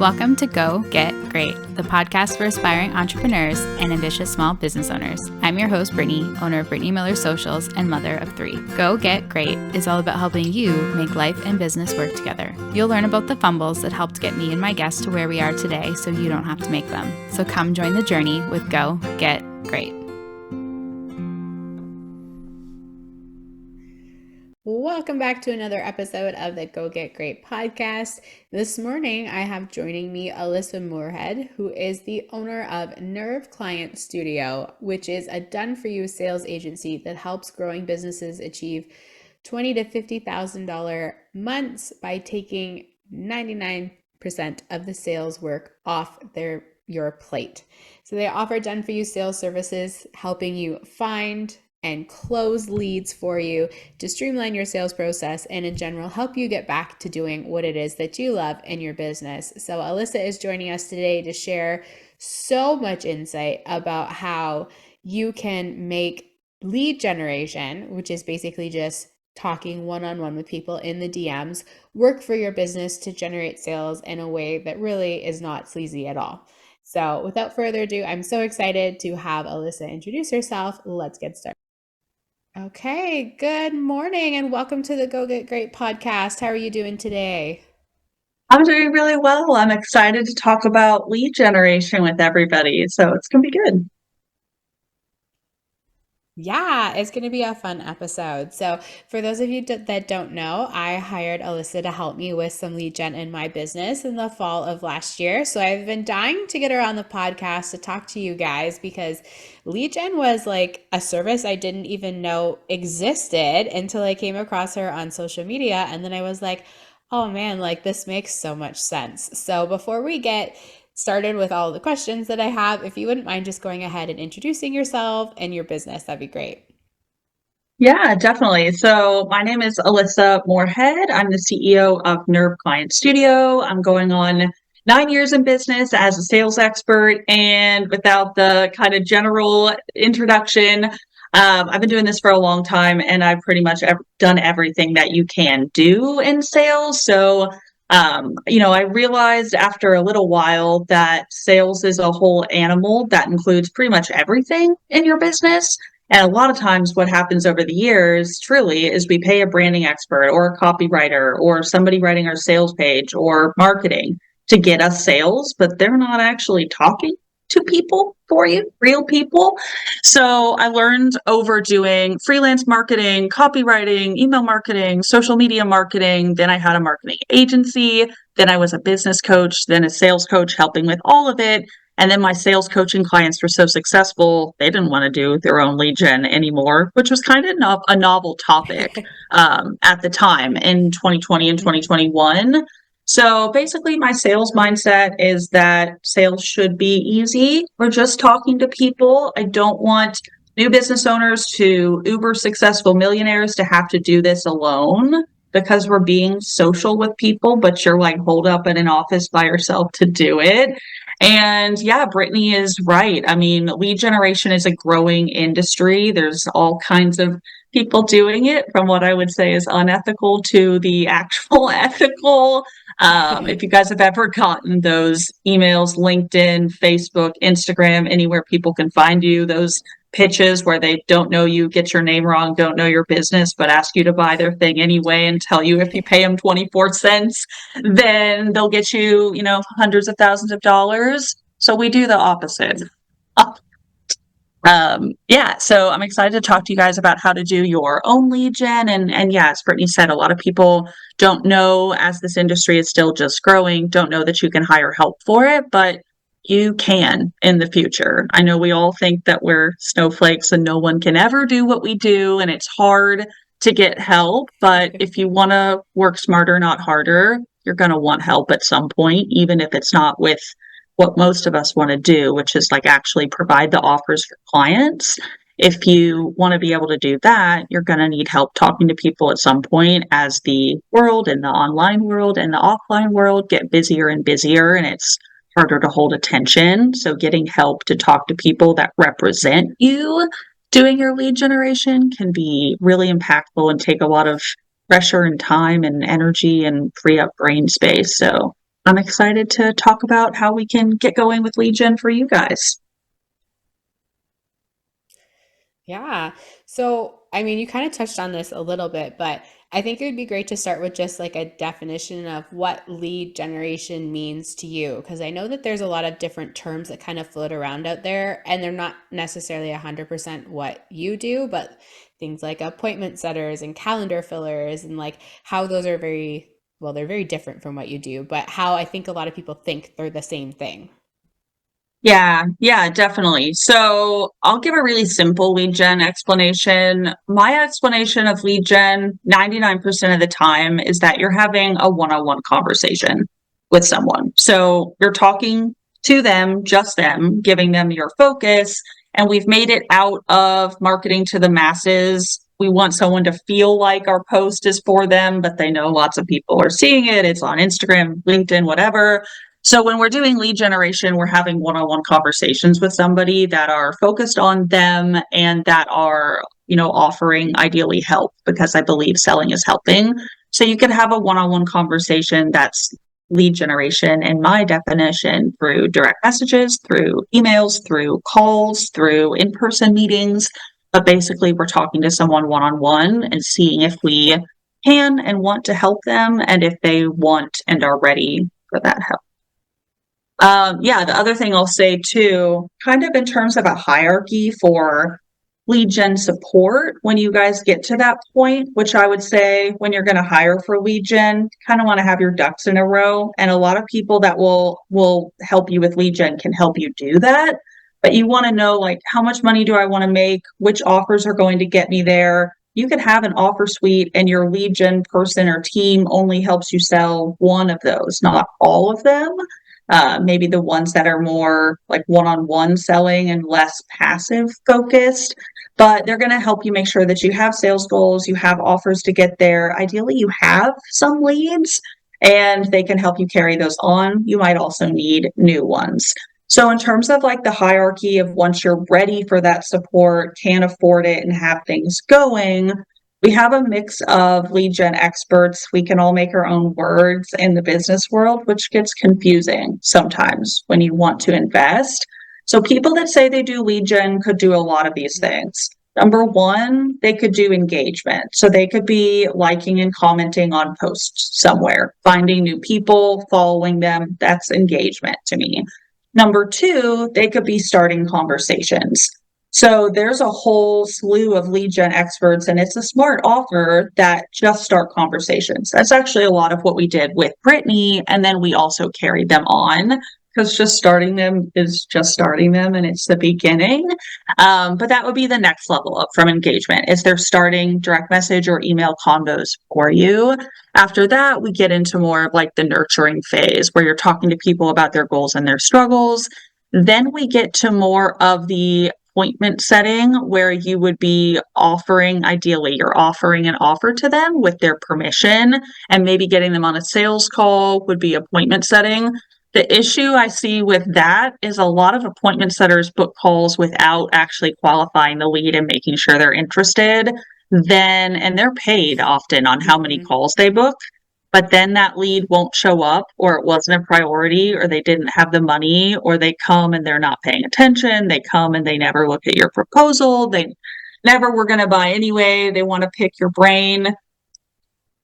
Welcome to Go Get Great, the podcast for aspiring entrepreneurs and ambitious small business owners. I'm your host, Brittany, owner of Brittany Miller Socials and mother of 3. Go Get Great is all about helping you make life and business work together. You'll learn about the fumbles that helped get me and my guests to where we are today so you don't have to make them. So come join the journey with Go Get Great. Welcome back to another episode of the Go Get Great podcast. This morning, I have joining me Alyssa Moorhead, who is the owner of Nerve Client Studio, which is a done-for-you sales agency that helps growing businesses achieve $20,000 to $50,000 months by taking 99% of the sales work off your plate. So they offer done-for-you sales services, helping you find and close leads for you to streamline your sales process and in general help you get back to doing what it is that you love in your business. So Alyssa is joining us today to share so much insight about how you can make lead generation, which is basically just talking one-on-one with people in the DMs, work for your business to generate sales in a way that really is not sleazy at all. So without further ado, I'm so excited to have Alyssa introduce herself. Let's get started. Okay, good morning and welcome to the Go Get Great podcast. How are you doing today? I'm doing really well. I'm excited to talk about lead generation with everybody. So it's going to be good. Yeah, it's going to be a fun episode. So for those of you that don't know, I hired Alyssa to help me with some lead gen in my business in the fall of last year. So I've been dying to get her on the podcast to talk to you guys because lead gen was like a service I didn't even know existed until I came across her on social media. And then I was like, oh man, like this makes so much sense. So before we get started with all the questions that I have, if you wouldn't mind just going ahead and introducing yourself and your business, that'd be great. Yeah, definitely. So my name is Alyssa Moorhead. I'm the CEO of Nerve Client Studio. I'm going on 9 years in business as a sales expert. And without the kind of general introduction, I've been doing this for a long time and I've pretty much done everything that you can do in sales. So I realized after a little while that sales is a whole animal that includes pretty much everything in your business. And a lot of times what happens over the years truly is we pay a branding expert or a copywriter or somebody writing our sales page or marketing to get us sales, but they're not actually talking to people for you, real people. So I learned over doing freelance marketing, copywriting, email marketing, social media marketing. Then I had a marketing agency. Then I was a business coach, then a sales coach helping with all of it. And then my sales coaching clients were so successful, they didn't want to do their own lead gen anymore, which was kind of a novel topic at the time in 2020 and 2021. So basically, my sales mindset is that sales should be easy. We're just talking to people. I don't want new business owners to uber successful millionaires to have to do this alone because we're being social with people, but you're like holed up in an office by yourself to do it. And yeah, Brittany is right. I mean, lead generation is a growing industry. There's all kinds of people doing it, from what I would say is unethical to the actual ethical. If you guys have ever gotten those emails, LinkedIn, Facebook, Instagram, anywhere people can find you, those pitches where they don't know you, get your name wrong, don't know your business, but ask you to buy their thing anyway and tell you if you pay them 24 cents, then they'll get you, hundreds of thousands of dollars. So we do the opposite. So I'm excited to talk to you guys about how to do your own lead gen. And yeah, as Brittany said, a lot of people don't know, as this industry is still just growing, don't know that you can hire help for it, but you can in the future. I know we all think that we're snowflakes and no one can ever do what we do, and it's hard to get help. But if you want to work smarter, not harder, you're going to want help at some point, even if it's not with what most of us want to do, which is like actually provide the offers for clients. If you want to be able to do that, you're going to need help talking to people at some point as the world and the online world and the offline world get busier and busier, and it's harder to hold attention. So getting help to talk to people that represent you doing your lead generation can be really impactful and take a lot of pressure and time and energy and free up brain space. So I'm excited to talk about how we can get going with lead gen for you guys. Yeah. So, I mean, you kind of touched on this a little bit, but I think it would be great to start with just like a definition of what lead generation means to you. Because I know that there's a lot of different terms that kind of float around out there, and they're not necessarily 100% what you do, but things like appointment setters and calendar fillers, and like how those are very, well, they're very different from what you do, but how I think a lot of people think they're the same thing. Yeah, definitely. So I'll give a really simple lead gen explanation. My explanation of lead gen 99% of the time is that you're having a one-on-one conversation with someone. So you're talking to them, just them, giving them your focus, and we've made it out of marketing to the masses. We want someone to feel like our post is for them, but they know lots of people are seeing it. It's on Instagram, LinkedIn, whatever. So when we're doing lead generation, we're having one-on-one conversations with somebody that are focused on them and that are, offering ideally help, because I believe selling is helping. So you can have a one-on-one conversation that's lead generation in my definition through direct messages, through emails, through calls, through in-person meetings. But basically we're talking to someone one-on-one and seeing if we can and want to help them, and if they want and are ready for that help. Yeah, the other thing I'll say too, kind of in terms of a hierarchy for lead gen support, when you guys get to that point, which I would say when you're going to hire for lead gen, kind of want to have your ducks in a row. And a lot of people that will help you with lead gen can help you do that. But you want to know, like, how much money do I want to make? Which offers are going to get me there? You could have an offer suite and your lead gen person or team only helps you sell one of those, not all of them. Maybe the ones that are more like one-on-one selling and less passive focused, but they're going to help you make sure that you have sales goals, you have offers to get there. Ideally, you have some leads and they can help you carry those on. You might also need new ones. So in terms of like the hierarchy of once you're ready for that support, can afford it and have things going, we have a mix of lead gen experts. We can all make our own words in the business world, which gets confusing sometimes when you want to invest. So people that say they do lead gen could do a lot of these things. Number one, they could do engagement. So they could be liking and commenting on posts somewhere, finding new people, following them. That's engagement to me. Number two, they could be starting conversations. So there's a whole slew of lead gen experts, and it's a smart offer that just start conversations. That's actually a lot of what we did with Brittany, and then we also carried them on, because just starting them is just starting them, and it's the beginning. But that would be the next level up from engagement, is they're starting direct message or email convos for you. After that, we get into more of like the nurturing phase, where you're talking to people about their goals and their struggles. Then we get to more of the appointment setting, where you would be offering, ideally, you're offering an offer to them with their permission, and maybe getting them on a sales call would be appointment setting. The issue I see with that is a lot of appointment setters book calls without actually qualifying the lead and making sure they're interested. Then, and they're paid often on how many Mhm. calls they book, but then that lead won't show up, or it wasn't a priority, or they didn't have the money, or they come and they're not paying attention. They come and they never look at your proposal. They never were going to buy anyway. They want to pick your brain.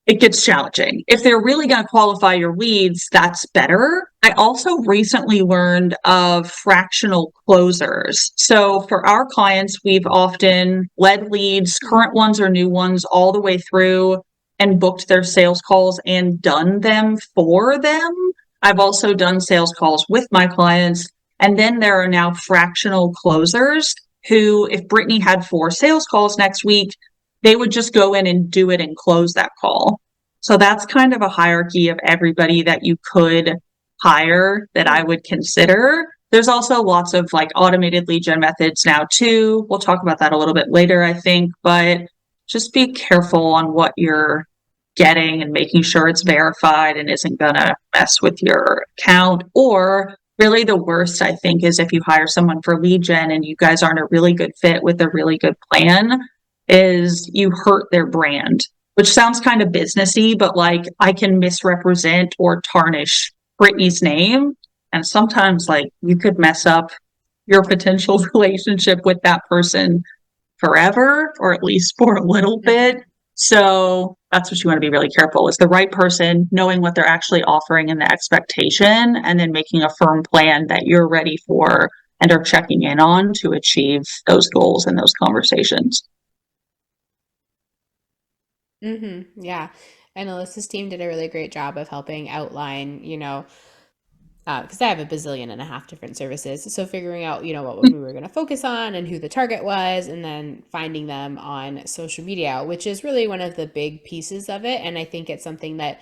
It gets challenging. If they're really going to qualify your leads, that's better. I also recently learned of fractional closers. So for our clients, we've often led leads, current ones or new ones, all the way through and booked their sales calls and done them for them. I've also done sales calls with my clients. And then there are now fractional closers who, if Brittany had 4 sales calls next week, they would just go in and do it and close that call. So that's kind of a hierarchy of everybody that you could hire that I would consider. There's also lots of like automated lead gen methods now too. We'll talk about that a little bit later, I think, but just be careful on what you're getting and making sure it's verified and isn't gonna mess with your account. Or really the worst, I think, is if you hire someone for lead gen and you guys aren't a really good fit with a really good plan, is you hurt their brand, which sounds kind of businessy, but like I can misrepresent or tarnish Brittany's name. And sometimes like you could mess up your potential relationship with that person forever, or at least for a little bit. Hmm. So that's what you want to be really careful is the right person, knowing what they're actually offering and the expectation, and then making a firm plan that you're ready for and are checking in on to achieve those goals and those conversations. Yeah. And Alyssa's team did a really great job of helping outline, because I have a bazillion and a half different services. So figuring out, what we were going to focus on and who the target was, and then finding them on social media, which is really one of the big pieces of it. And I think it's something that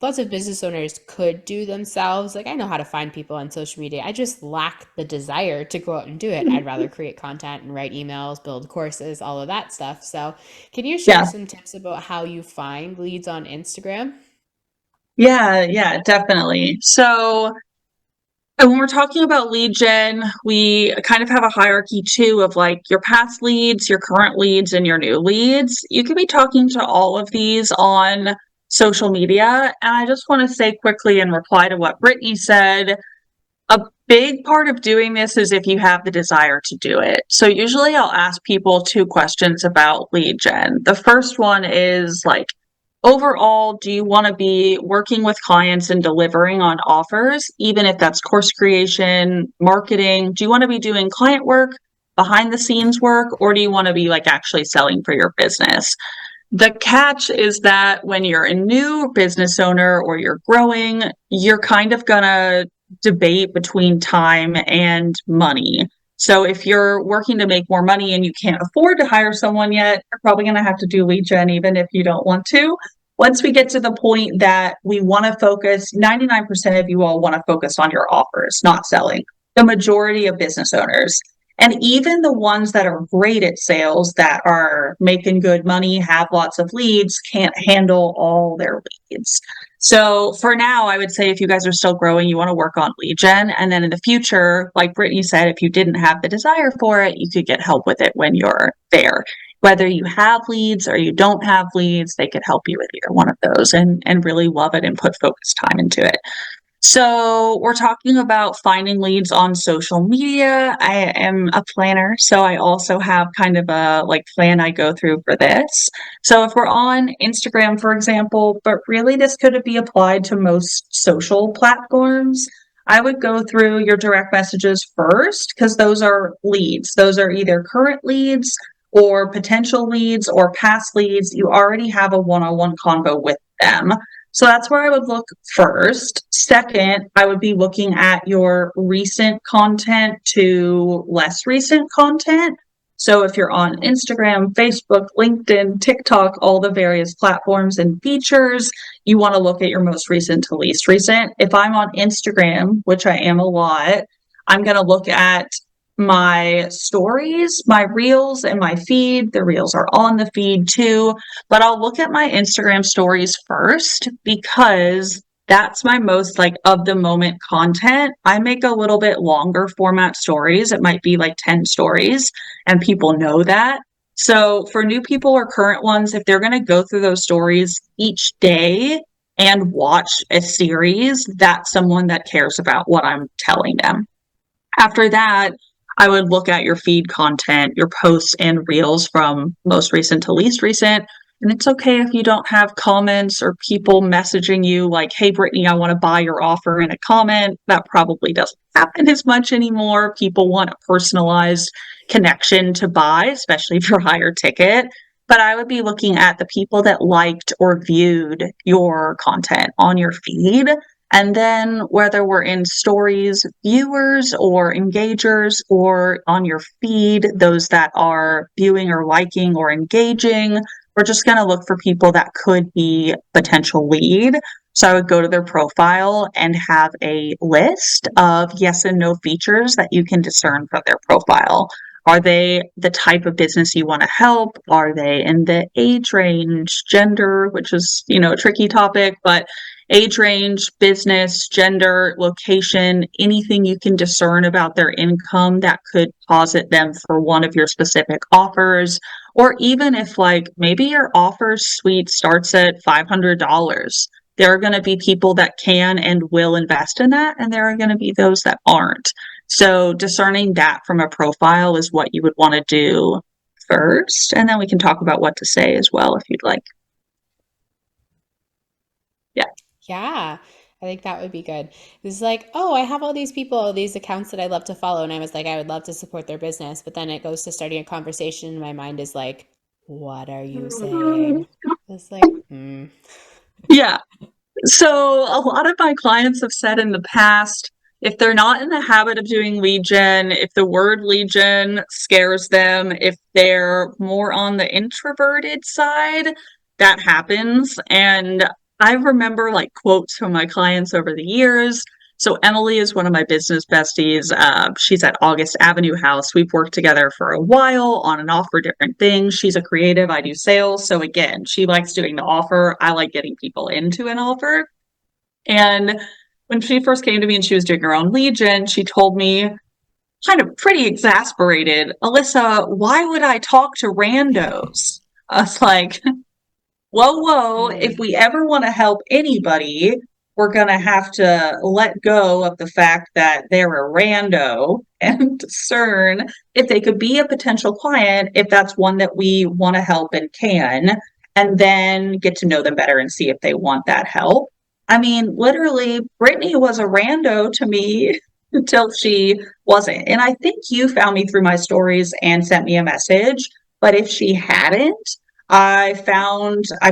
lots of business owners could do themselves. Like, I know how to find people on social media. I just lack the desire to go out and do it. I'd rather create content and write emails, build courses, all of that stuff. So, can you share Yeah. some tips about how you find leads on Instagram? Yeah, definitely. So, and when we're talking about lead gen, we kind of have a hierarchy too of like your past leads, your current leads, and your new leads. You could be talking to all of these on social media. And I just want to say quickly in reply to what Brittany said, a big part of doing this is if you have the desire to do it. So usually I'll ask people two questions about lead gen. The first one is like, overall, do you want to be working with clients and delivering on offers, even if that's course creation, marketing? Do you want to be doing client work, behind the scenes work, or do you want to be like actually selling for your business? The catch is that when you're a new business owner or you're growing, you're kind of going to debate between time and money. So if you're working to make more money and you can't afford to hire someone yet, you're probably going to have to do lead gen even if you don't want to. Once we get to the point that we want to focus, 99% of you all want to focus on your offers, not selling. The majority of business owners. And even the ones that are great at sales, that are making good money, have lots of leads, can't handle all their leads. So for now, I would say if you guys are still growing, you want to work on lead gen. And then in the future, like Brittany said, if you didn't have the desire for it, you could get help with it when you're there. Whether you have leads or you don't have leads, they could help you with either one of those and really love it and put focused time into it. So we're talking about finding leads on social media. I am a planner, so I also have kind of a like plan I go through for this. So if we're on Instagram, for example, but really this could be applied to most social platforms, I would go through your direct messages first because those are leads. Those are either current leads or potential leads or past leads. You already have a one-on-one convo with them. So that's where I would look first. Second, I would be looking at your recent content to less recent content. So if you're on Instagram, Facebook, LinkedIn, TikTok, all the various platforms and features, you want to look at your most recent to least recent. If I'm on Instagram, which I am a lot, I'm going to look at my stories, my reels, and my feed. The reels are on the feed too, but I'll look at my Instagram stories first because that's my most like of the moment content. I make a little bit longer format stories. It might be like 10 stories, and people know that. So for new people or current ones, if they're going to go through those stories each day and watch a series, that's someone that cares about what I'm telling them. After that, I would look at your feed content, your posts and reels from most recent to least recent. And it's okay if you don't have comments or people messaging you like, hey, Brittany, I want to buy your offer in a comment. That probably doesn't happen as much anymore. People want a personalized connection to buy, especially for higher ticket. But I would be looking at the people that liked or viewed your content on your feed, and then whether we're in stories, viewers or engagers, or on your feed, those that are viewing or liking or engaging, we're just going to look for people that could be potential lead. So I would go to their profile and have a list of yes and no features that you can discern from their profile. Are they the type of business you want to help? Are they in the age range, gender, which is, a tricky topic, but age range, business, gender, location, anything you can discern about their income that could posit them for one of your specific offers. Or even if like maybe your offer suite starts at $500, There are going to be people that can and will invest in that, and there are going to be those that aren't. So discerning that from a profile is what you would want to do first, and then we can talk about what to say as well if you'd like. Yeah. Yeah, I think that would be good. It's like, oh, I have all these people, these accounts that I love to follow. And I was like, I would love to support their business. But then it goes to starting a conversation, and my mind is like, what are you saying? It's like, hmm. Yeah. So a lot of my clients have said in the past, if they're not in the habit of doing lead gen, if the word lead gen scares them, if they're more on the introverted side, that happens. And I remember like quotes from my clients over the years. So Emily is one of my business besties. She's at August Avenue House. We've worked together for a while on and off for different things. She's a creative. I do sales. So again, she likes doing the offer. I like getting people into an offer. And when she first came to me and she was doing her own lead gen, she told me, kind of pretty exasperated, Alyssa, why would I talk to randos? I was like, whoa, if Mm, we ever want to help anybody, we're going to have to let go of the fact that they're a rando and discern if they could be a potential client, if that's one that we want to help and can, and then get to know them better and see if they want that help. I mean, literally, Brittany was a rando to me until she wasn't. And I think you found me through my stories and sent me a message. But if she hadn't, I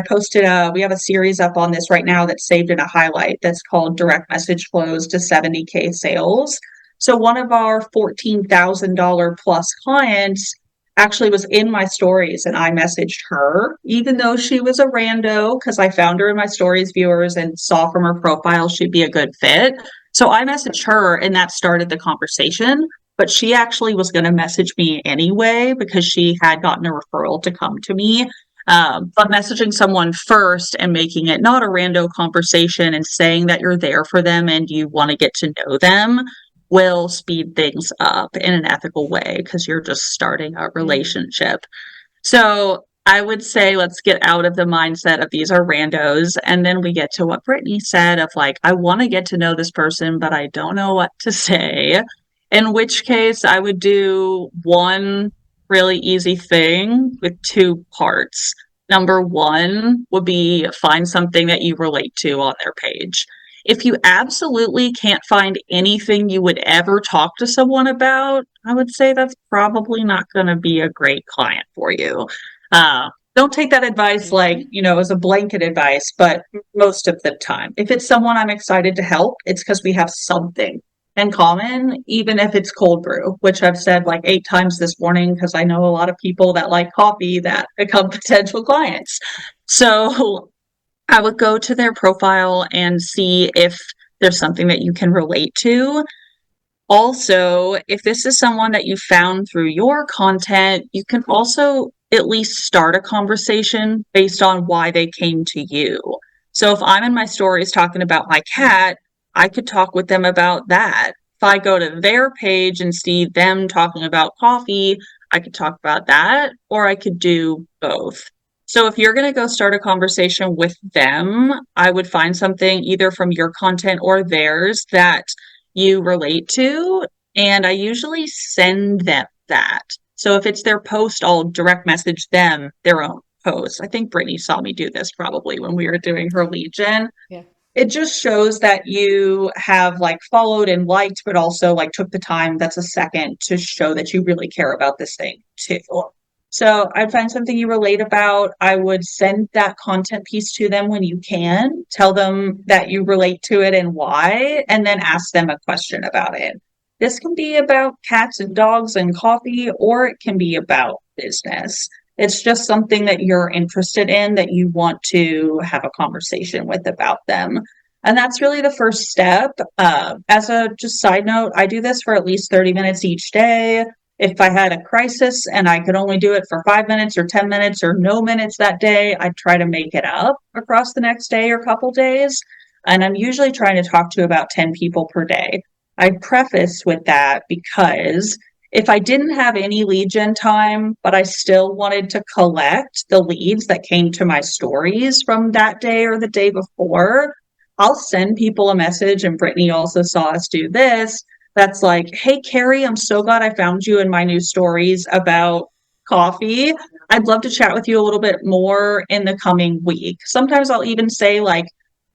posted we have a series up on this right now that's saved in a highlight that's called Direct Message Flows to 70K Sales. So one of our $14,000 plus clients actually was in my stories and I messaged her, even though she was a rando, because I found her in my stories viewers and saw from her profile she'd be a good fit. So I messaged her and that started the conversation. But she actually was going to message me anyway because she had gotten a referral to come to me. But messaging someone first and making it not a rando conversation and saying that you're there for them and you want to get to know them will speed things up in an ethical way because you're just starting a mm, relationship. So I would say let's get out of the mindset of these are randos. And then we get to what Brittany said of like, I want to get to know this person, but I don't know what to say. In which case, I would do one really easy thing with two parts. Number one would be find something that you relate to on their page. If you absolutely can't find anything you would ever talk to someone about, I would say that's probably not going to be a great client for you. Don't take that advice like, mhm. as a blanket advice, but most of the time, if it's someone I'm excited to help, it's because we have something in common, even if it's cold brew, which I've said like 8 times this morning because I know a lot of people that like coffee that become potential clients. So I would go to their profile and see if there's something that you can relate to. Also, if this is someone that you found through your content, you can also at least start a conversation based on why they came to you. So if I'm in my stories talking about my cat, I could talk with them about that. If I go to their page and see them talking about coffee, I could talk about that, or I could do both. So if you're going to go start a conversation with them, I would find something either from your content or theirs that you relate to, and I usually send them that. So if it's their post, I'll direct message them their own post. I think Brittany saw me do this probably when we were doing her lead gen. Yeah. It just shows that you have like followed and liked, but also like took the time that's a second to show that you really care about this thing too. So I'd find something you relate about. I would send that content piece to them when you can, tell them that you relate to it and why, and then ask them a question about it. This can be about cats and dogs and coffee, or it can be about business. It's just something that you're interested in that you want to have a conversation with about them. And that's really the first step. As a just side note, I do this for at least 30 minutes each day. If I had a crisis and I could only do it for 5 minutes or 10 minutes or no minutes that day, I'd try to make it up across the next day or couple days. And I'm usually trying to talk to about 10 people per day. I preface with that because if I didn't have any lead gen time, but I still wanted to collect the leads that came to my stories from that day or the day before, I'll send people a message. And Brittany also saw us do this. That's like, hey, Carrie, I'm so glad I found you in my new stories about coffee. I'd love to chat with you a little bit more in the coming week. Sometimes I'll even say, like,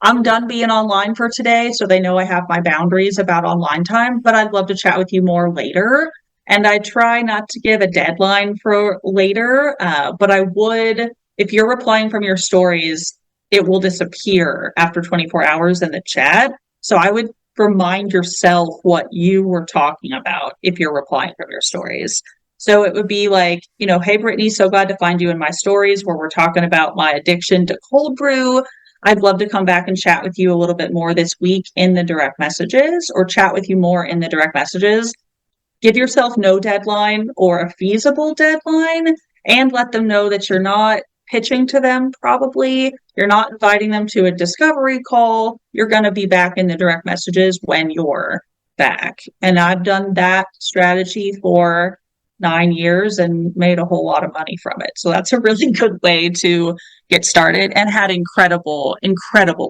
I'm done being online for today, so they know I have my boundaries about online time, but I'd love to chat with you more later. And I try not to give a deadline for later, but I would, if you're replying from your stories, it will disappear after 24 hours in the chat. So I would remind yourself what you were talking about if you're replying from your stories. So it would be like, hey, Brittany, so glad to find you in my stories where we're talking about my addiction to cold brew. I'd love to come back and chat with you a little bit more this week in the direct messages, or chat with you more in the direct messages. Give yourself no deadline or a feasible deadline, and let them know that you're not pitching to them. Probably you're not inviting them to a discovery call. You're going to be back in the direct messages when you're back. And I've done that strategy for 9 years and made a whole lot of money from it. So that's a really good way to get started, and had incredible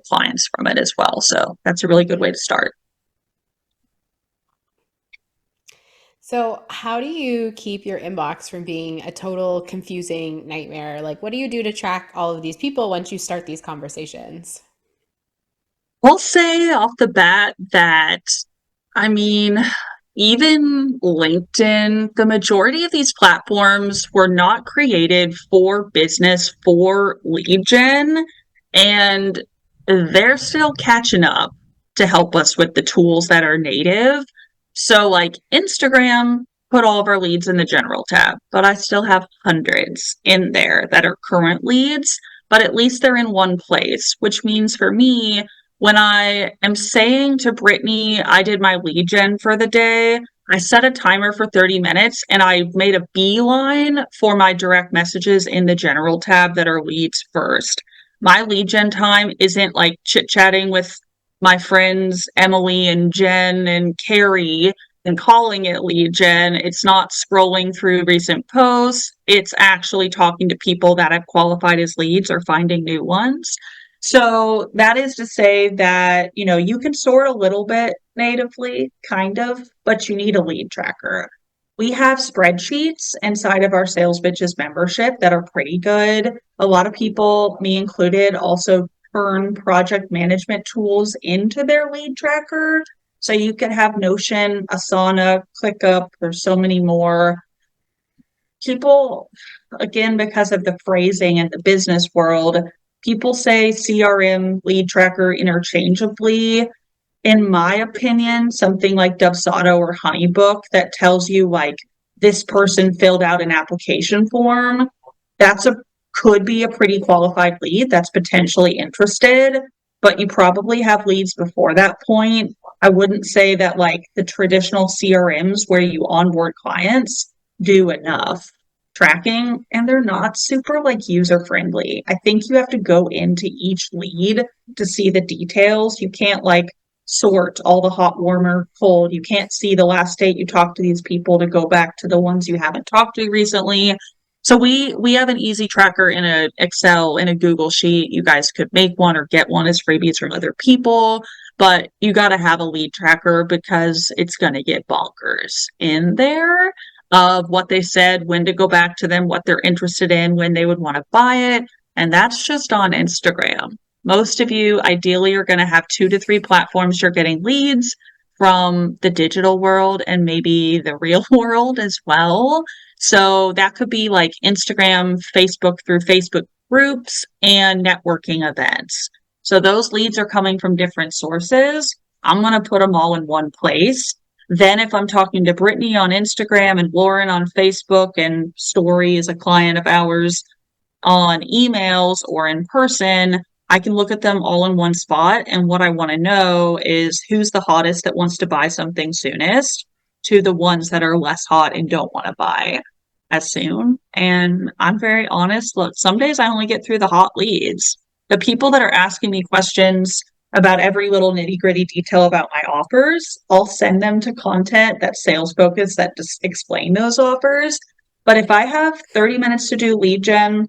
clients from it as well. So that's a really good way to start. So, how do you keep your inbox from being a total confusing nightmare? Like, what do you do to track all of these people once you start these conversations? I'll say off the bat that, I mean, even LinkedIn, the majority of these platforms were not created for business, for lead gen, and they're still catching up to help us with the tools that are native. So, like Instagram, put all of our leads in the general tab, but I still have hundreds in there that are current leads, but at least they're in one place, which means for me, when I am saying to Brittany, I did my lead gen for the day, I set a timer for 30 minutes and I made a beeline for my direct messages in the general tab that are leads first. My lead gen time isn't like chit chatting with my friends Emily and Jen and Carrie and calling it lead gen. It's not scrolling through recent posts. It's actually talking to people that have qualified as leads or finding new ones. So that is to say that, you can sort a little bit natively, kind of, but you need a lead tracker. We have spreadsheets inside of our Sales Bitches membership that are pretty good. A lot of people, me included, also turn project management tools into their lead tracker. So you can have Notion, Asana, ClickUp. There's so many more. People, again, because of the phrasing in the business world, people say CRM, lead tracker interchangeably. In my opinion, something like Dubsado or Honeybook that tells you, like, this person filled out an application form, that's could be a pretty qualified lead that's potentially interested, but you probably have leads before that point. I wouldn't say that, like, the traditional CRMs where you onboard clients do enough tracking, and they're not super, like, user friendly. I think you have to go into each lead to see the details. You can't, like, sort all the hot, warmer, cold. You can't see the last date you talked to these people to go back to the ones you haven't talked to recently. So we have an easy tracker in a Excel, in a Google sheet. You guys could make one or get one as freebies from other people, but you got to have a lead tracker because it's going to get bonkers in there of what they said, when to go back to them, what they're interested in, when they would want to buy it. And that's just on Instagram. Most of you ideally are going to have 2 to 3 platforms you're getting leads from, the digital world and maybe the real world as well. So that could be like Instagram, Facebook, through Facebook groups and networking events. So those leads are coming from different sources. I'm going to put them all in one place. Then if I'm talking to Brittany on Instagram and Lauren on Facebook and Story is a client of ours on emails or in person, I can look at them all in one spot. And what I want to know is who's the hottest that wants to buy something soonest, to the ones that are less hot and don't want to buy as soon. And I'm very honest. Look, some days I only get through the hot leads. The people that are asking me questions about every little nitty gritty detail about my offers. I'll send them to content that's sales focused that just explain those offers. But if I have 30 minutes to do lead gen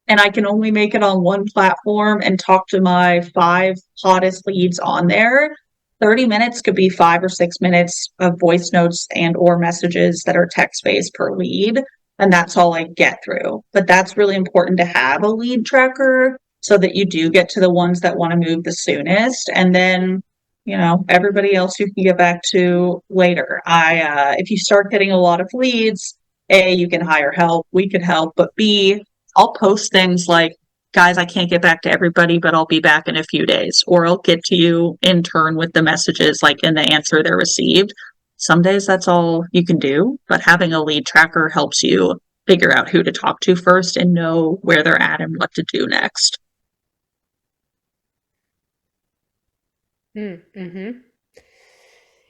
and I can only make it on one platform and talk to my 5 hottest leads on there, 30 minutes could be 5 or 6 minutes of voice notes and or messages that are text-based per lead. And that's all I get through. But that's really important to have a lead tracker so that you do get to the ones that want to move the soonest. And then, everybody else you can get back to later. If you start getting a lot of leads, A, you can hire help. We could help. But B, I'll post things like, guys, I can't get back to everybody, but I'll be back in a few days. Or I'll get to you in turn with the messages, like in the answer they're received. Some days that's all you can do, but having a lead tracker helps you figure out who to talk to first and know where they're at and what to do next. Mm-hmm.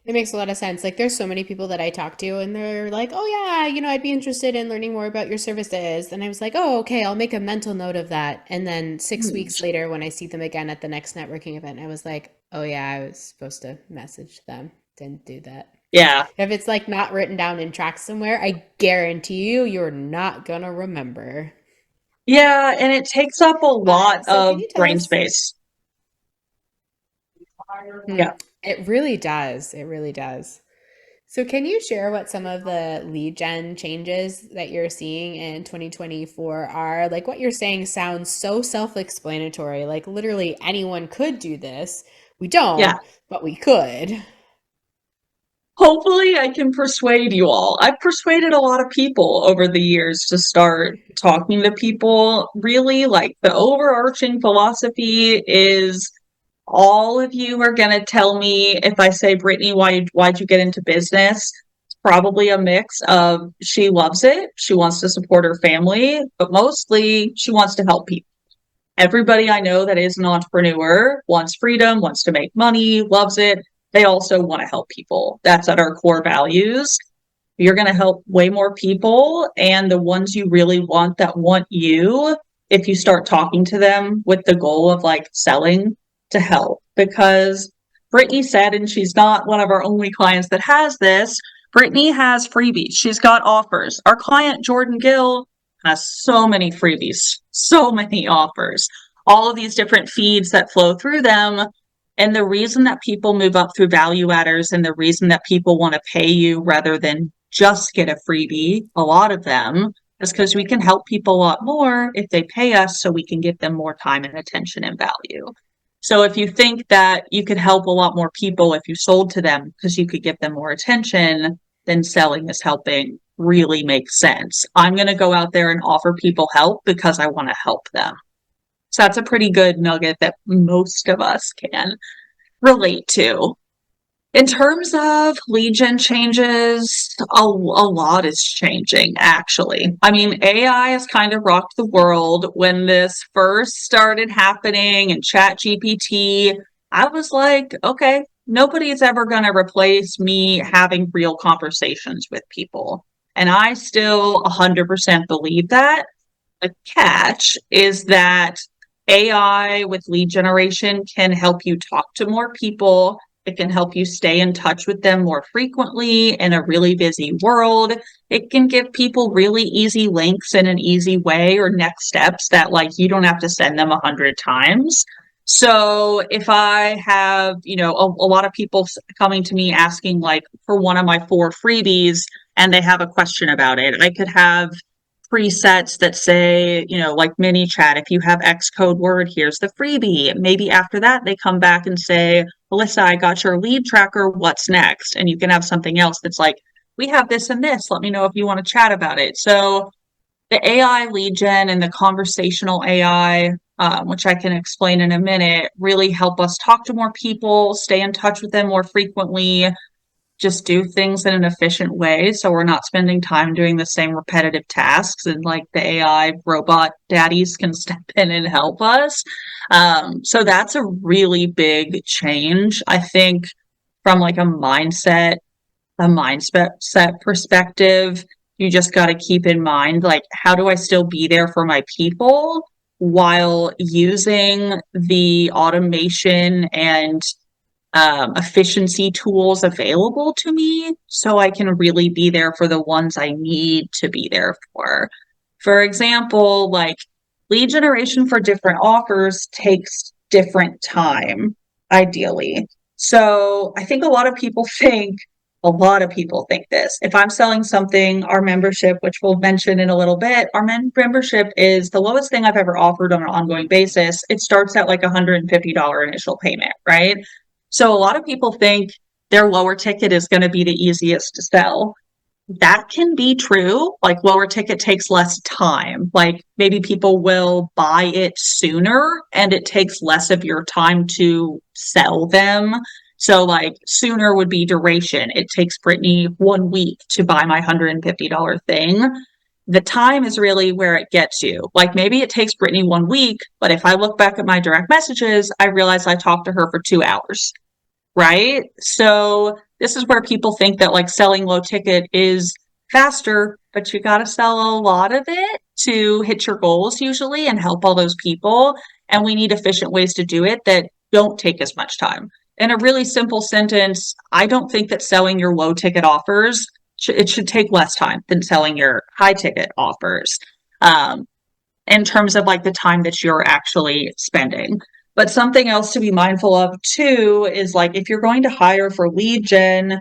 It makes a lot of sense. Like, there's so many people that I talk to, and they're like, oh, yeah, I'd be interested in learning more about your services. And I was like, oh, okay, I'll make a mental note of that. And then 6 weeks later, when I see them again at the next networking event, I was like, oh, yeah, I was supposed to message them. Didn't do that. Yeah. If it's like not written down in tracks somewhere, I guarantee you're not going to remember. Yeah, and it takes up a lot So, can of you tell brain us? space. Hmm, Yeah. it really does. It really does. So, can you share what some of the lead gen changes that you're seeing in 2024 are? Like, what you're saying sounds so self-explanatory. Like, literally anyone could do this. We Yeah. don't, but we could. Hopefully I can persuade you all. I've persuaded a lot of people over the years to start talking to people. Really, like the overarching philosophy is all of you are going to tell me if I say, Brittany, why'd you get into business? It's probably a mix of she loves it, she wants to support her family, but mostly she wants to help people. Everybody I know that is an entrepreneur wants freedom, wants to make money, loves it. They also want to help people. That's at our core values. You're going to help way more people. And the ones you really want that want you, if you start talking to them with the goal of like selling to help. Because Brittany said, and she's not one of our only clients that has this, Brittany has freebies. She's got offers. Our client, Jordan Gill, has so many freebies, so many offers, all of these different feeds that flow through them. And the reason that people move up through value adders and the reason that people want to pay you rather than just get a freebie, a lot of them, is because we can help people a lot more if they pay us so we can give them more time and attention and value. So if you think that you could help a lot more people if you sold to them because you could give them more attention, then selling is helping really makes sense. I'm going to go out there and offer people help because I want to help them. So that's a pretty good nugget that most of us can relate to. In terms of lead gen changes, a lot is changing, actually. I mean, AI has kind of rocked the world. When this first started happening and ChatGPT, I was like, okay, nobody's ever going to replace me having real conversations with people. And I still 100% believe that. The catch is that AI with lead generation can help you talk to more people. It can help you stay in touch with them more frequently in a really busy world. It can give people really easy links in an easy way or next steps that like you don't have to send them 100 times. So if I have, a lot of people coming to me asking like for one of my 4 freebies and they have a question about it, I could have presets that say, like mini chat, if you have X code word, here's the freebie. Maybe after that, they come back and say, Alyssa, I got your lead tracker. What's next? And you can have something else that's like, we have this and this. Let me know if you want to chat about it. So the AI lead gen and the conversational AI, which I can explain in a minute, really help us talk to more people, stay in touch with them more frequently, just do things in an efficient way so we're not spending time doing the same repetitive tasks and like the AI robot daddies can step in and help us. So that's a really big change. I think from like a mindset perspective, you just got to keep in mind, like, how do I still be there for my people? while using the automation and efficiency tools available to me so I can really be there for the ones I need to be there for. For example, like lead generation for different offers takes different time, ideally. So I think a lot of people think this. If I'm selling something, our membership, which we'll mention in a little bit, our membership is the lowest thing I've ever offered on an ongoing basis. It starts at like $150 initial payment, right? So a lot of people think their lower ticket is going to be the easiest to sell. That can be true. Like lower ticket takes less time. Like maybe people will buy it sooner and it takes less of your time to sell them. So like sooner would be duration. It takes Brittany 1 week to buy my $150 thing. The time is really where it gets you. Like maybe it takes Brittany 1 week, but if I look back at my direct messages, I realize I talked to her for 2 hours. Right? So this is where people think that like selling low ticket is faster, but you got to sell a lot of it to hit your goals usually and help all those people. And we need efficient ways to do it that don't take as much time. In a really simple sentence, I don't think that selling your low ticket offers, it should take less time than selling your high ticket offers. In terms of like the time that you're actually spending. But something else to be mindful of too is like if you're going to hire for lead gen,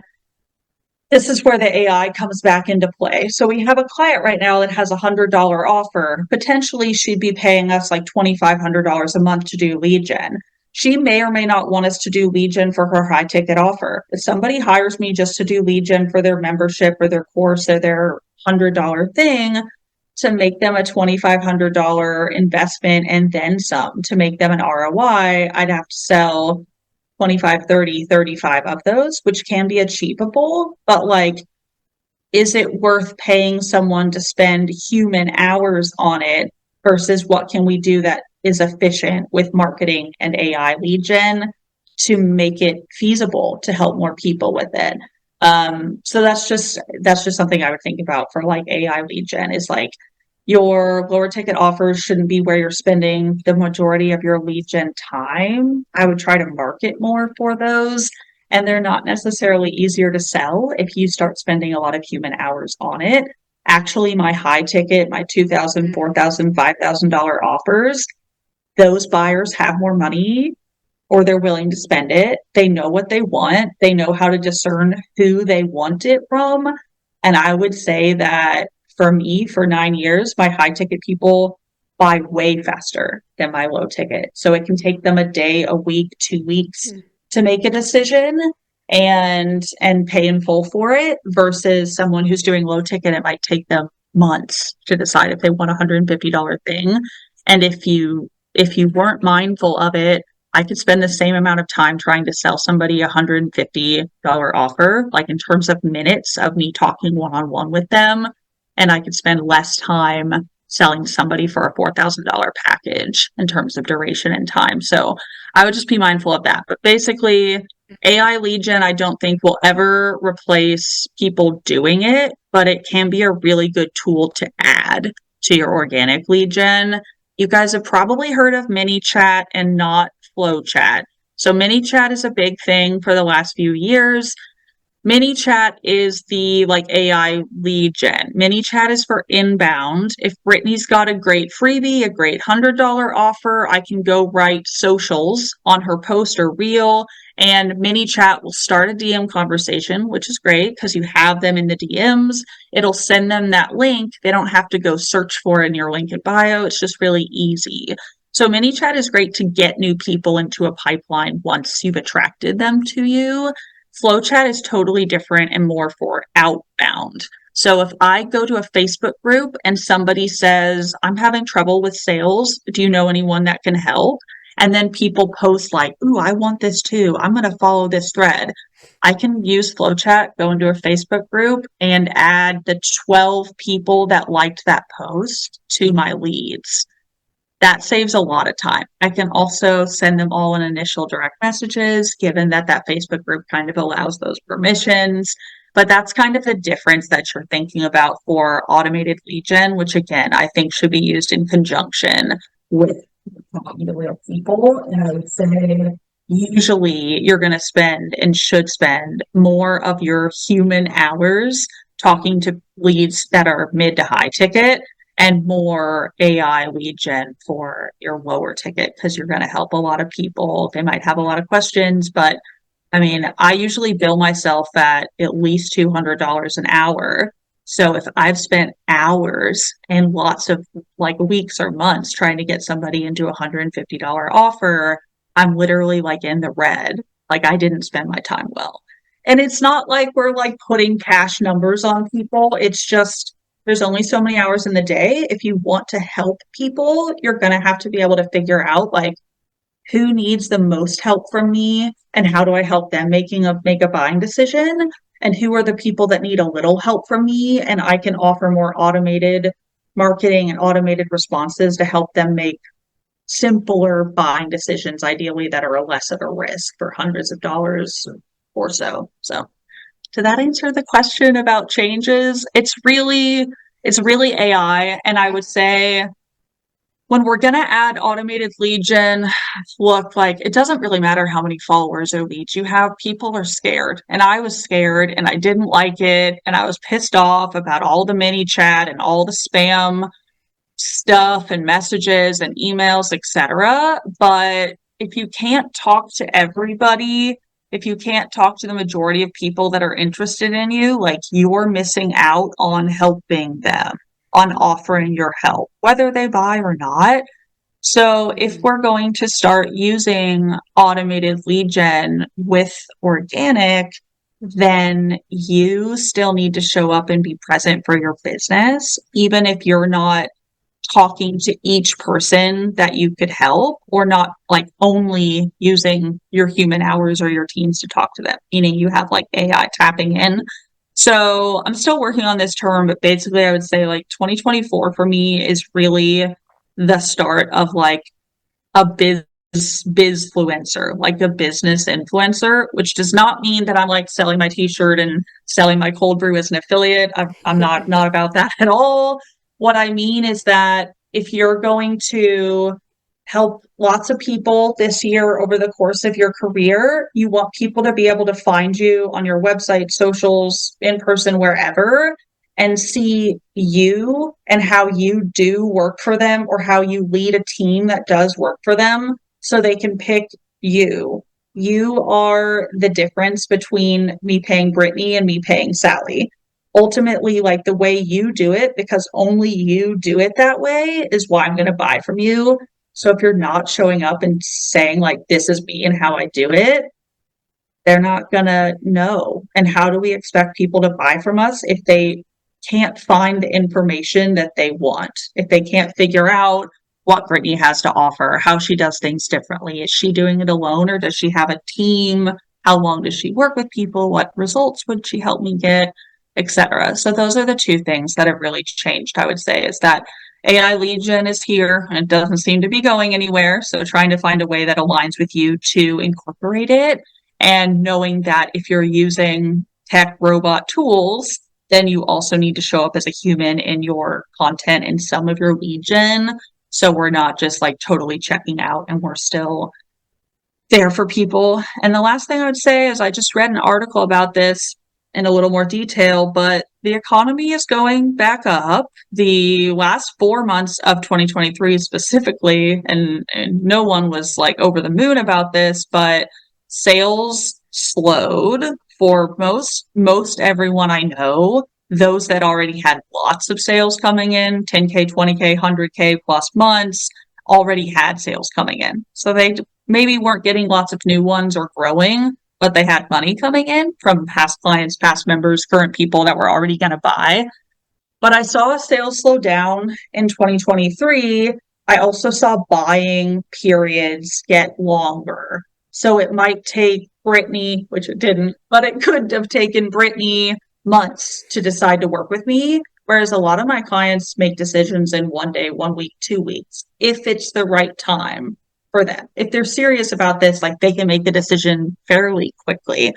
this is where the AI comes back into play. So we have a client right now that has $100 offer. Potentially she'd be paying us like $2,500 a month to do lead gen. She may or may not want us to do lead gen for her high ticket offer. If somebody hires me just to do lead gen for their membership or their course or their $100 thing, to make them a $2,500 investment and then some to make them an ROI, I'd have to sell 25, 30, 35 of those, which can be achievable. But like, is it worth paying someone to spend human hours on it versus what can we do that is efficient with marketing and AI lead gen to make it feasible to help more people with it? So that's just something I would think about for like AI lead gen is like your lower ticket offers shouldn't be where you're spending the majority of your lead gen time. I would try to market more for those. And they're not necessarily easier to sell if you start spending a lot of human hours on it. Actually, my high ticket, my $2,000, $4,000, $5,000 offers, those buyers have more money or they're willing to spend it. They know what they want. They know how to discern who they want it from. And I would say that for me, for 9 years, my high ticket people buy way faster than my low ticket. So it can take them a day, a week, 2 weeks to make a decision and pay in full for it versus someone who's doing low ticket. It might take them months to decide if they want a $150 thing. And if you weren't mindful of it, I could spend the same amount of time trying to sell somebody a $150 offer, like in terms of minutes of me talking one-on-one with them. And I could spend less time selling somebody for a $4,000 package in terms of duration and time. So I would just be mindful of that. But basically, AI lead gen, I don't think will ever replace people doing it, but it can be a really good tool to add to your organic lead gen. You guys have probably heard of ManyChat and not FlowChat. So ManyChat is a big thing for the last few years. ManyChat is the like AI lead gen. ManyChat is for inbound. If Brittany's got a great freebie, a great $100 offer, I can go write socials on her post or reel, and ManyChat will start a DM conversation, which is great because you have them in the DMs. It'll send them that link. They don't have to go search for it in your link in bio. It's just really easy. So ManyChat is great to get new people into a pipeline once you've attracted them to you. FlowChat is totally different and more for outbound. So if I go to a Facebook group and somebody says, I'm having trouble with sales, do you know anyone that can help? And then people post like, ooh, I want this too. I'm going to follow this thread. I can use FlowChat, go into a Facebook group and add the 12 people that liked that post to my leads. That saves a lot of time. I can also send them all in initial direct messages, given that Facebook group kind of allows those permissions. But that's kind of the difference that you're thinking about for automated lead gen, which again, I think should be used in conjunction with talking to real people. And I would say usually you're going to spend and should spend more of your human hours talking to leads that are mid to high ticket and more AI lead gen for your lower ticket because you're going to help a lot of people. They might have a lot of questions, but I mean, I usually bill myself at least $200 an hour. So if I've spent hours and lots of like weeks or months trying to get somebody into a $150 offer, I'm literally like in the red. Like I didn't spend my time well. And it's not like we're like putting cash numbers on people. It's just there's only so many hours in the day. If you want to help people, you're going to have to be able to figure out like who needs the most help from me and how do I help them make a buying decision, and who are the people that need a little help from me and I can offer more automated marketing and automated responses to help them make simpler buying decisions, ideally that are less of a risk for hundreds of dollars or so. So did that answer the question about changes? It's really AI. And I would say when we're going to add automated lead gen, look, like it doesn't really matter how many followers or leads you have. People are scared. And I was scared and I didn't like it. And I was pissed off about all the mini chat and all the spam stuff and messages and emails, etc. But if you can't talk to everybody, if you can't talk to the majority of people that are interested in you, like you're missing out on helping them, on offering your help, whether they buy or not. So if we're going to start using automated lead gen with organic, then you still need to show up and be present for your business, even if you're not talking to each person that you could help, or not like only using your human hours or your teams to talk to them, meaning you have like AI tapping in. So I'm still working on this term, but basically I would say like 2024 for me is really the start of like a bizfluencer, like a business influencer, which does not mean that I'm like selling my t-shirt and selling my cold brew as an affiliate. I'm not about that at all. What I mean is that if you're going to help lots of people this year over the course of your career, you want people to be able to find you on your website, socials, in person, wherever, and see you and how you do work for them or how you lead a team that does work for them so they can pick you. You are the difference between me paying Brittany and me paying Sally. Ultimately, like the way you do it, because only you do it that way, is why I'm going to buy from you. So if you're not showing up and saying like, this is me and how I do it, they're not going to know. And how do we expect people to buy from us if they can't find the information that they want, if they can't figure out what Brittany has to offer, how she does things differently? Is she doing it alone or does she have a team? How long does she work with people? What results would she help me get, etc.? So those are the two things that have really changed, I would say, is that AI lead gen is here and it doesn't seem to be going anywhere. So trying to find a way that aligns with you to incorporate it, and knowing that if you're using tech robot tools, then you also need to show up as a human in your content and some of your lead gen. So we're not just like totally checking out and we're still there for people. And the last thing I would say is I just read an article about this in a little more detail, but the economy is going back up. The last 4 months of 2023 specifically, and no one was like over the moon about this, but sales slowed for most everyone I know. Those that already had lots of sales coming in, 10K, 20K, 100K plus months, already had sales coming in. So they maybe weren't getting lots of new ones or growing, but they had money coming in from past clients, past members, current people that were already going to buy. But I saw sales slow down in 2023. I also saw buying periods get longer. So it might take Brittany, which it didn't, but it could have taken Brittany months to decide to work with me. Whereas a lot of my clients make decisions in 1 day, 1 week, 2 weeks, if it's the right time for them. If they're serious about this, like they can make the decision fairly quickly.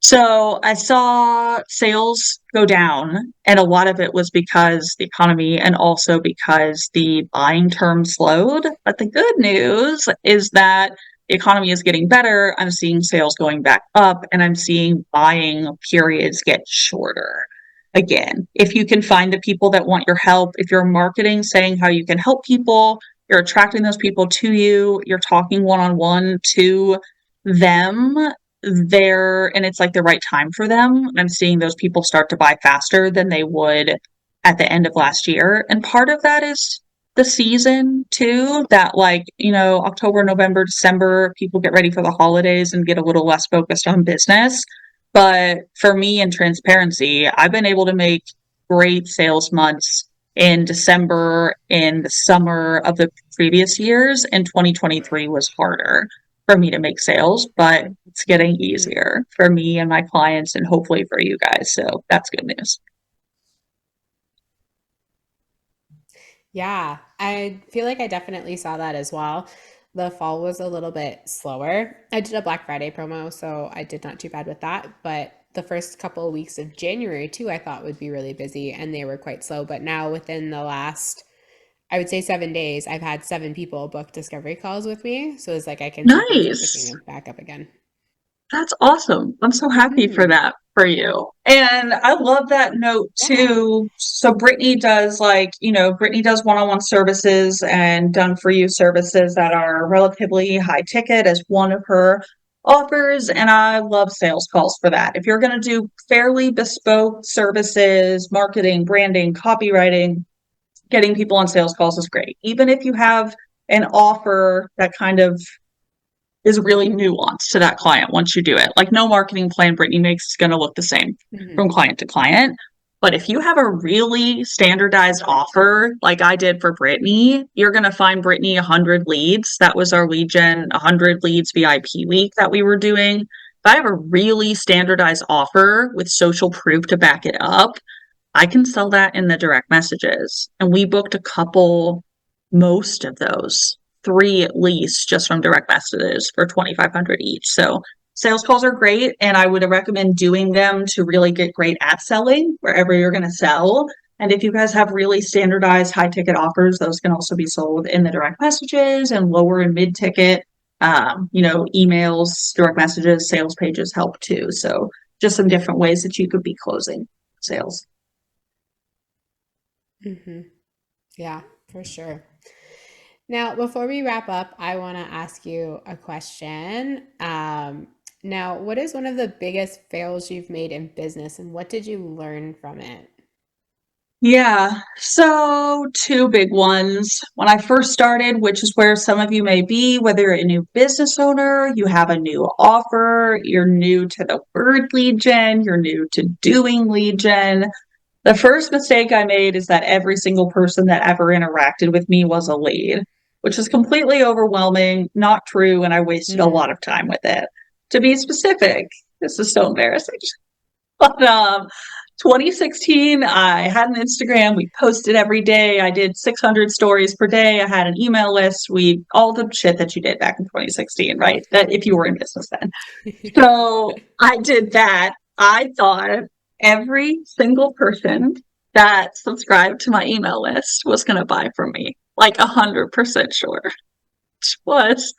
So I saw sales go down, and a lot of it was because the economy and also because the buying term slowed. But the good news is that the economy is getting better. I'm seeing sales going back up, and I'm seeing buying periods get shorter. Again, if you can find the people that want your help, if you're marketing saying how you can help people, you're attracting those people to you, you're talking one on one to them there, and it's like the right time for them. I'm seeing those people start to buy faster than they would at the end of last year. And part of that is the season too, that like, October, November, December, people get ready for the holidays and get a little less focused on business. But for me in transparency, I've been able to make great sales months in December in the summer of the previous years, and 2023 was harder for me to make sales, but it's getting Mm. easier for me and my clients and hopefully for you guys. So that's good news. Yeah, I feel like I definitely saw that as well. The fall was a little bit slower. I did a Black Friday promo, so I did not too bad with that. But the first couple of weeks of January, too, I thought would be really busy and they were quite slow. But now, within the last, I would say 7 days, I've had 7 people book discovery calls with me. So it's like I can see things are Nice. picking back up again. That's awesome. I'm so happy for Hmm. that for you. And I love that note Yeah. too. So Brittany does Brittany does one-on-one services and done for you services that are relatively high ticket as one of her offers. And I love sales calls for that. If you're going to do fairly bespoke services, marketing, branding, copywriting, getting people on sales calls is great. Even if you have an offer that kind of is really nuanced to that client once you do it. Like no marketing plan Brittany makes is going to look the same Hmm. from client to client. But if you have a really standardized offer, like I did for Brittany, you're going to find Brittany 100 leads. That was our lead gen 100 leads VIP week that we were doing. If I have a really standardized offer with social proof to back it up, I can sell that in the direct messages. And we booked a couple, most of those, three at least, just from direct messages for 2,500 each. So sales calls are great. And I would recommend doing them to really get great at selling wherever you're going to sell. And if you guys have really standardized high ticket offers, those can also be sold in the direct messages, and lower and mid ticket, emails, direct messages, sales pages help too. So just some different ways that you could be closing sales. Hmm. Yeah, for sure. Now, before we wrap up, I want to ask you a question. Now, what is one of the biggest fails you've made in business, and what did you learn from it? Yeah, so two big ones. When I first started, which is where some of you may be, whether you're a new business owner, you have a new offer, you're new to the word lead gen, you're new to doing lead gen. The first mistake I made is that every single person that ever interacted with me was a lead, which is completely overwhelming, not true, and I wasted a Mm. lot of time with it. To be specific, this is so embarrassing. But 2016, I had an Instagram. We posted every day. I did 600 stories per day. I had an email list. We all the shit that you did back in 2016, right? That if you were in business then. So I did that. I thought every single person that subscribed to my email list was going to buy from me, like 100% sure, which was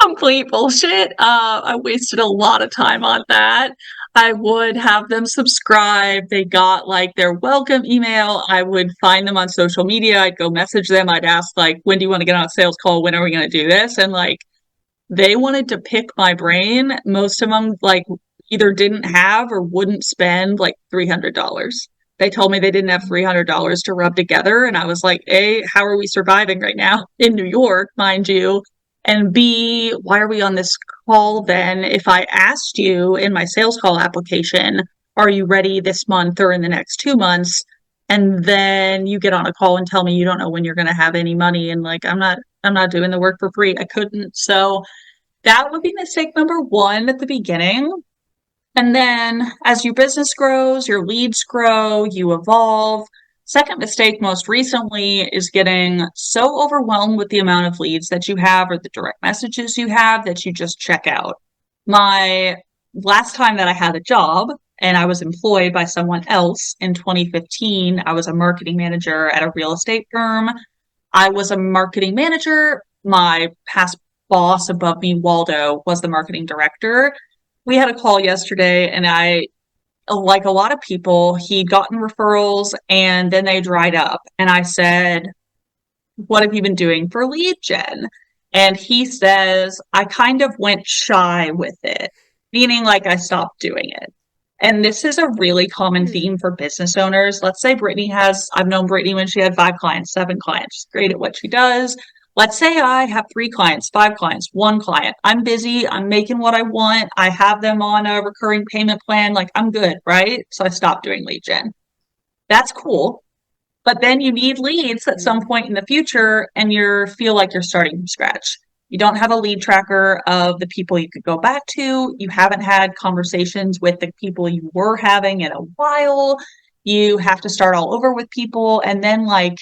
complete bullshit. I wasted a lot of time on that. I would have them subscribe. They got like their welcome email. I would find them on social media. I'd go message them. I'd ask like, when do you want to get on a sales call? When are we going to do this? And like, they wanted to pick my brain. Most of them like either didn't have or wouldn't spend like $300. They told me they didn't have $300 to rub together. And I was like, A, how are we surviving right now in New York, mind you? And B, why are we on this call then? If I asked you in my sales call application, are you ready this month or in the next 2 months? And then you get on a call and tell me you don't know when you're going to have any money. And like, I'm not doing the work for free. I couldn't. So that would be mistake number one at the beginning. And then as your business grows, your leads grow, you evolve. Second mistake most recently is getting so overwhelmed with the amount of leads that you have or the direct messages you have that you just check out. My last time that I had a job and I was employed by someone else in 2015, I was a marketing manager at a real estate firm. I was a marketing manager. My past boss above me, Waldo, was the marketing director. We had a call yesterday, and like a lot of people, he'd gotten referrals and then they dried up. And I said, what have you been doing for lead gen? And he says, I kind of went shy with it, meaning like I stopped doing it. And this is a really common Hmm. theme for business owners. Let's say I've known Brittany when she had 5 clients, 7 clients. She's great at what she does. Let's say I have 3 clients, 5 clients, 1 client. I'm busy. I'm making what I want. I have them on a recurring payment plan. Like I'm good, right? So I stopped doing lead gen. That's cool. But then you need leads at some Hmm. point in the future and you feel like you're starting from scratch. You don't have a lead tracker of the people you could go back to. You haven't had conversations with the people you were having in a while. You have to start all over with people. And then, like,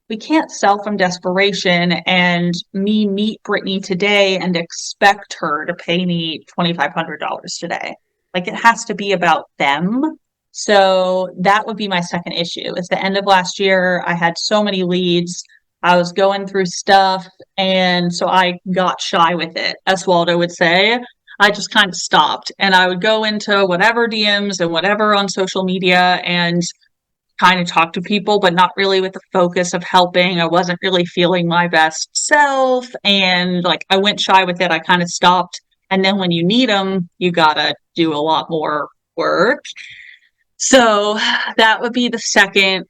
we can't sell from desperation and me meet Brittany today and expect her to pay me $2,500 today. Like, it has to be about them. So that would be my second issue. Is the end of last year, I had so many leads. I was going through stuff, and so I got shy with it, as Waldo would say. I just kind of stopped, and I would go into whatever DMs and whatever on social media and kind of talk to people, but not really with the focus of helping. I wasn't really feeling my best self, and like I went shy with it. I kind of stopped. And then when you need them, you gotta do a lot more work. So that would be the second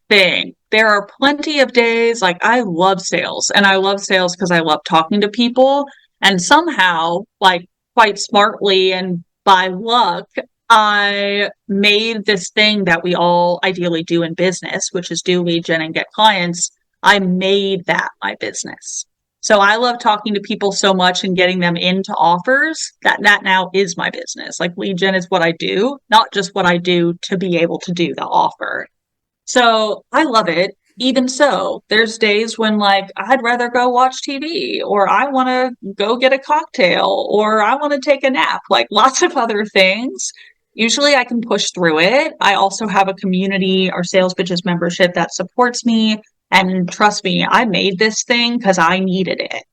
thing. There are plenty of days, like I love sales, and I love sales because I love talking to people. And somehow, like quite smartly and by luck, I made this thing that we all ideally do in business, which is do lead gen and get clients. I made that my business. So I love talking to people so much and getting them into offers that now is my business. Like lead gen is what I do, not just what I do to be able to do the offer. So I love it. Even so, there's days when like I'd rather go watch TV or I want to go get a cocktail or I want to take a nap, like lots of other things. Usually I can push through it. I also have a community, our Sales Bitches membership that supports me. And trust me, I made this thing because I needed it.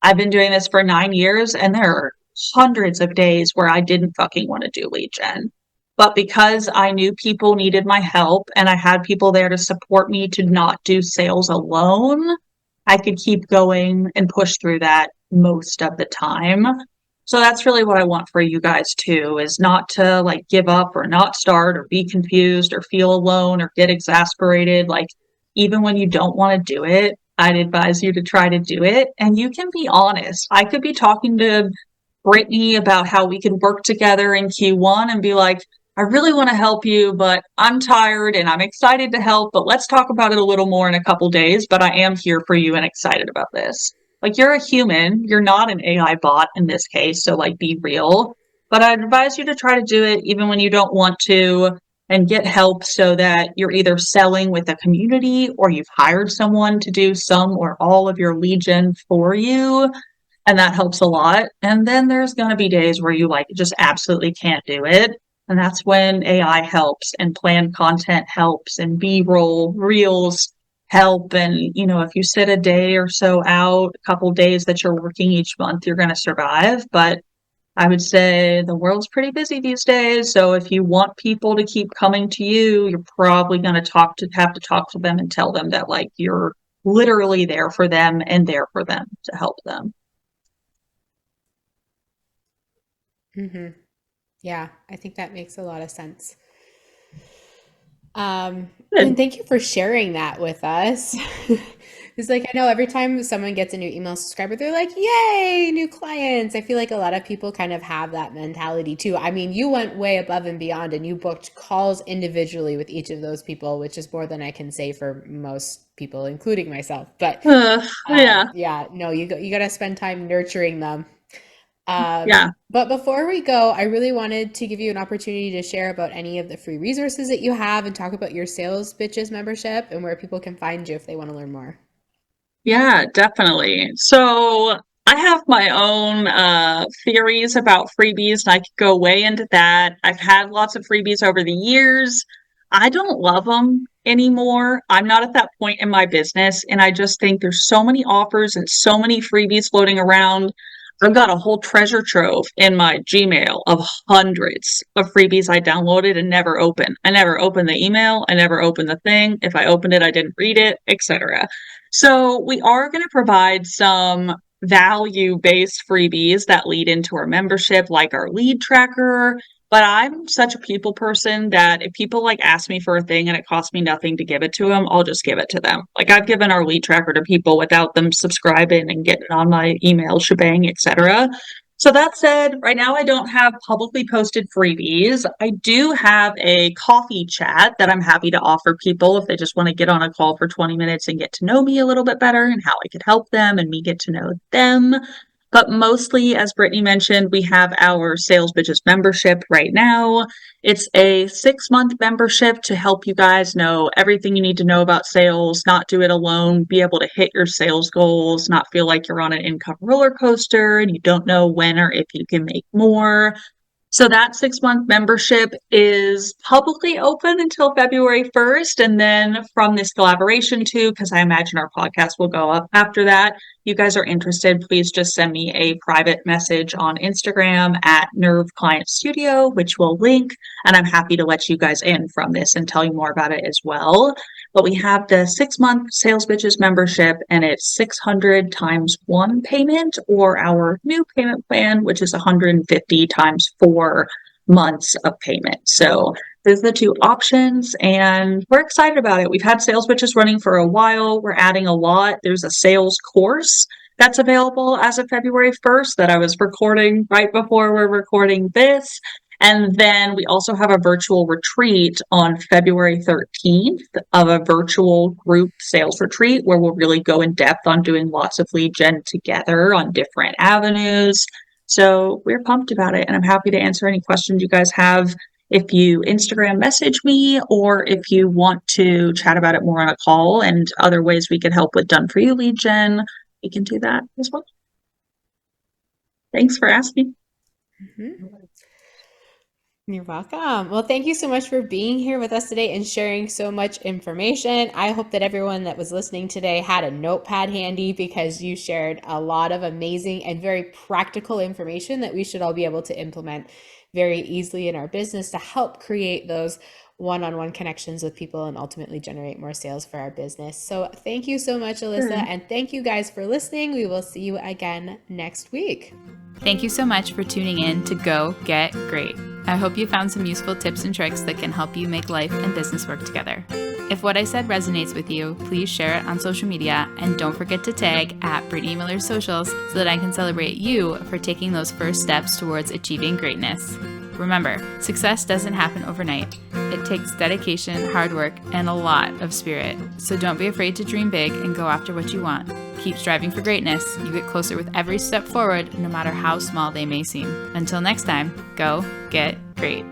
I've been doing this for 9 years and there are hundreds of days where I didn't fucking want to do lead gen. But because I knew people needed my help and I had people there to support me to not do sales alone, I could keep going and push through that most of the time. So that's really what I want for you guys too, is not to like give up or not start or be confused or feel alone or get exasperated. Like even when you don't want to do it, I'd advise you to try to do it. And you can be honest. I could be talking to Brittany about how we could work together in Q1 and be like, I really want to help you, but I'm tired and I'm excited to help, but let's talk about it a little more in a couple days. But I am here for you and excited about this. Like you're a human, you're not an AI bot in this case, so like be real. But I'd advise you to try to do it even when you don't want to and get help so that you're either selling with a community or you've hired someone to do some or all of your lead gen for you. And that helps a lot. And then there's going to be days where you like just absolutely can't do it. And that's when AI helps and planned content helps and B-roll reels help. And, you know, if you sit a day or so out, a couple days that you're working each month, you're going to survive. But I would say the world's pretty busy these days. So if you want people to keep coming to you, you're probably going to have to talk to them and tell them that like you're literally there for them and there for them to help them. Hmm. Yeah, I think that makes a lot of sense. And Good. thank you for sharing that with us. It's like I know every time someone gets a new email subscriber, they're like, "Yay, new clients!" I feel like a lot of people kind of have that mentality too. I mean, you went way above and beyond, and you booked calls individually with each of those people, which is more than I can say for most people, including myself. But Yeah, yeah, no, you got to spend time nurturing them. yeah. But before we go, I really wanted to give you an opportunity to share about any of the free resources that you have and talk about your Sales Bitches membership and where people can find you if they want to learn more. Yeah, definitely. So I have my own theories about freebies, and I could go way into that. I've had lots of freebies over the years. I don't love them anymore. I'm not at that point in my business, and I just think there's so many offers and so many freebies floating around. I've got a whole treasure trove in my Gmail of hundreds of freebies I downloaded and never opened. I never opened the email. I never opened the thing. If I opened it, I didn't read it, etc. So we are going to provide some value-based freebies that lead into our membership, like our lead tracker. But I'm such a people person that if people like ask me for a thing and it costs me nothing to give it to them, I'll just give it to them. Like I've given our lead tracker to people without them subscribing and getting on my email shebang, etc. So that said, right now I don't have publicly posted freebies. I do have a coffee chat that I'm happy to offer people if they just want to get on a call for 20 minutes and get to know me a little bit better and how I could help them and me get to know them. But mostly, as Brittany mentioned, we have our Sales Bitches membership right now. It's a 6-month membership to help you guys know everything you need to know about sales, not do it alone, be able to hit your sales goals, not feel like you're on an income roller coaster and you don't know when or if you can make more. So that 6-month membership is publicly open until February 1st. And then from this collaboration too, because I imagine our podcast will go up after that, you guys are interested, please just send me a private message on Instagram at Nerve Client Studio, which we'll link. And I'm happy to let you guys in from this and tell you more about it as well. But we have the 6-month Sales Bitches membership, and it's 600 times 1 payment, or our new payment plan, which is 150 times 4 months of payment. So there's the two options, and we're excited about it. We've had Sales Bitches running for a while. We're adding a lot. There's a sales course that's available as of February 1st that I was recording right before we're recording this. And then we also have a virtual retreat on February 13th of a virtual group sales retreat where we'll really go in depth on doing lots of lead gen together on different avenues. So we're pumped about it, and I'm happy to answer any questions you guys have if you Instagram message me, or if you want to chat about it more on a call and other ways we could help with done for you lead gen, we can do that as well. Thanks for asking. Mm-hmm. You're welcome. Well, thank you so much for being here with us today and sharing so much information. I hope that everyone that was listening today had a notepad handy, because you shared a lot of amazing and very practical information that we should all be able to implement very easily in our business to help create those one-on-one connections with people and ultimately generate more sales for our business. So thank you so much, Alyssa. Sure. And thank you guys for listening. We will see you again next week. Thank you so much for tuning in to Go Get Great. I hope you found some useful tips and tricks that can help you make life and business work together. If what I said resonates with you, please share it on social media, and don't forget to tag at Brittany Miller's socials so that I can celebrate you for taking those first steps towards achieving greatness. Remember, success doesn't happen overnight. It takes dedication, hard work, and a lot of spirit. So don't be afraid to dream big and go after what you want. Keep striving for greatness. You get closer with every step forward, no matter how small they may seem. Until next time, go get great.